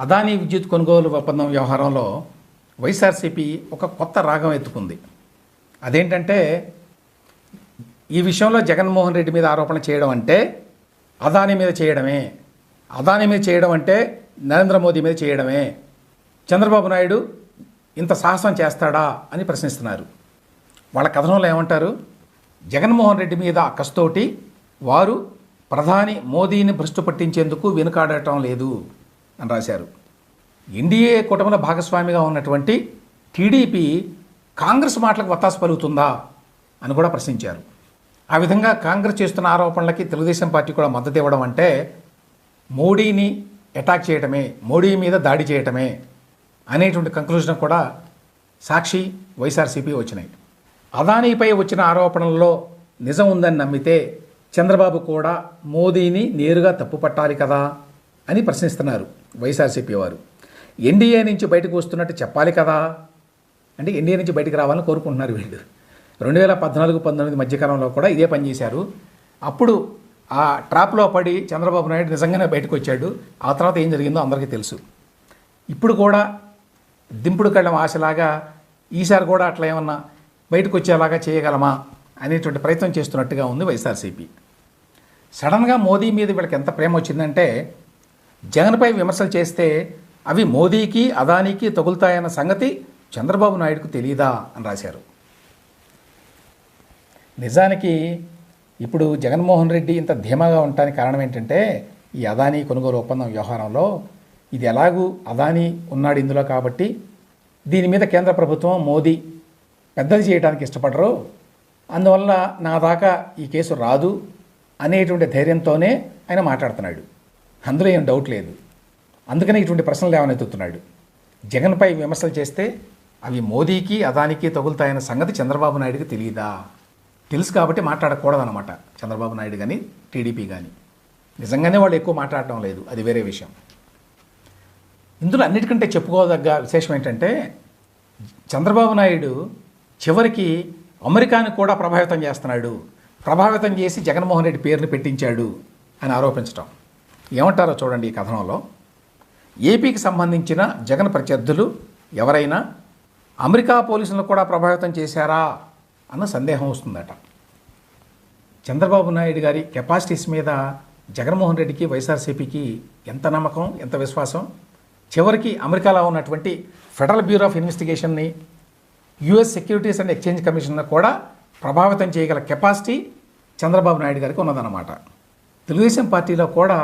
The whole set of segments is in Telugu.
అదానీ విద్యుత్ కొనుగోలు ఒప్పందం వ్యవహారంలో వైఎస్ఆర్సీపీ ఒక కొత్త రాగం ఎత్తుకుంది. అదేంటంటే ఈ విషయంలో జగన్మోహన్ రెడ్డి మీద ఆరోపణ చేయడం అంటే అదానీ మీద చేయడమే, అదానీ మీద చేయడం అంటే నరేంద్ర మోదీ మీద చేయడమే. చంద్రబాబు నాయుడు ఇంత సాహసం చేస్తాడా అని ప్రశ్నిస్తున్నారు. వాళ్ళ కథనంలో ఏమంటారు? జగన్మోహన్ రెడ్డి మీద అక్కస్తోటి వారు ప్రధాని మోదీని భ్రష్టు పట్టించేందుకు వెనుకాడటం లేదు అని రాశారు. ఎన్డీఏ కూటమిలో భాగస్వామిగా ఉన్నటువంటి టీడీపీ కాంగ్రెస్ మాటలకు వత్తాసు పలుకుతుందా అని కూడా ప్రశ్నించారు. ఆ విధంగా కాంగ్రెస్ చేస్తున్న ఆరోపణలకి తెలుగుదేశం పార్టీ కూడా మద్దతు ఇవ్వడం అంటే మోడీని అటాక్ చేయటమే, మోడీ మీద దాడి చేయటమే అనేటువంటి కంక్లూజన్ కూడా సాక్షి, వైఎస్ఆర్సీపీ వచ్చినాయి. అదానీపై వచ్చిన ఆరోపణల్లో నిజం ఉందని నమ్మితే చంద్రబాబు కూడా మోదీని నేరుగా తప్పుపట్టాలి కదా అని ప్రశ్నిస్తున్నారు వైఎస్ఆర్సీపీ వారు. ఎన్డీఏ నుంచి బయటకు వస్తున్నట్టు చెప్పాలి కదా, అంటే ఎన్డీఏ నుంచి బయటకు రావాలని కోరుకుంటున్నారు వీళ్ళు. 2014-19 మధ్యకాలంలో కూడా ఇదే పని చేశారు. అప్పుడు ఆ ట్రాప్లో పడి చంద్రబాబు నాయుడు నిజంగానే బయటకు వచ్చాడు. ఆ తర్వాత ఏం జరిగిందో అందరికీ తెలుసు. ఇప్పుడు కూడా దింపుడు కళ్ళం ఆశలాగా ఈసారి కూడా అట్లా ఏమన్నా బయటకు వచ్చేలాగా చేయగలమా అనేటువంటి ప్రయత్నం చేస్తున్నట్టుగా ఉంది వైఎస్ఆర్సీపీ. సడన్గా మోదీ మీద వీళ్ళకి ఎంత ప్రేమ వచ్చిందంటే జగన్పై విమర్శలు చేస్తే అవి మోదీకి అదానీకి తగులుతాయన్న సంగతి చంద్రబాబు నాయుడుకు తెలియదా అని రాశారు. నిజానికి ఇప్పుడు జగన్మోహన్ రెడ్డి ఇంత ధీమాగా ఉండటానికి కారణం ఏంటంటే ఈ అదానీ కొనుగోలు ఒప్పందం వ్యవహారంలో ఇది ఎలాగూ అదానీ ఉన్నాడు ఇందులో కాబట్టి దీని మీద కేంద్ర ప్రభుత్వం మోదీ పెద్దది చేయడానికి ఇష్టపడరు, అందువల్ల నా దాకా ఈ కేసు రాదు అనేటువంటి ధైర్యంతోనే ఆయన మాట్లాడుతున్నాడు. అందులో ఏం డౌట్ లేదు. అందుకనే ఇటువంటి ప్రశ్నలు లేవనెత్తుతున్నాడు. జగన్పై విమర్శలు చేస్తే అవి మోదీకి అదానికి తగులుతాయన్న సంగతి చంద్రబాబు నాయుడుకి తెలియదా? తెలుసు కాబట్టి మాట్లాడకూడదన్నమాట చంద్రబాబు నాయుడు కానీ టీడీపీ కానీ. నిజంగానే వాళ్ళు ఎక్కువ మాట్లాడటం లేదు, అది వేరే విషయం. ఇందులో అన్నిటికంటే చెప్పుకోదగ్గ విశేషం ఏంటంటే చంద్రబాబు నాయుడు చివరికి అమెరికాని కూడా ప్రభావితం చేస్తున్నాడు, ప్రభావితం చేసి జగన్మోహన్ రెడ్డి పేరుని పెట్టించాడు అని ఆరోపించడం. ఏమంటారో చూడండి ఈ కథనంలో. ఏపీకి సంబంధించిన జగన్ ప్రత్యర్థులు ఎవరైనా అమెరికా పోలీసులను కూడా ప్రభావితం చేశారా అన్న సందేహం వస్తుందట. చంద్రబాబు నాయుడు గారి కెపాసిటీస్ మీద జగన్మోహన్ రెడ్డికి వైఎస్ఆర్సీపీకి ఎంత నమ్మకం, ఎంత విశ్వాసం. చివరికి అమెరికాలో ఉన్నటువంటి ఫెడరల్ బ్యూరో ఆఫ్ ఇన్వెస్టిగేషన్ని, యుఎస్ సెక్యూరిటీస్ అండ్ ఎక్స్చేంజ్ కమిషన్ను కూడా ప్రభావితం చేయగల కెపాసిటీ చంద్రబాబు నాయుడు గారికి ఉన్నదన్నమాట. తెలుగుదేశం పార్టీలో కూడా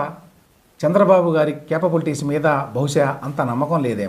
చంద్రబాబు గారి కేపబిలిటీస్ మీద బహుశా అంత నమ్మకం లేదేమో.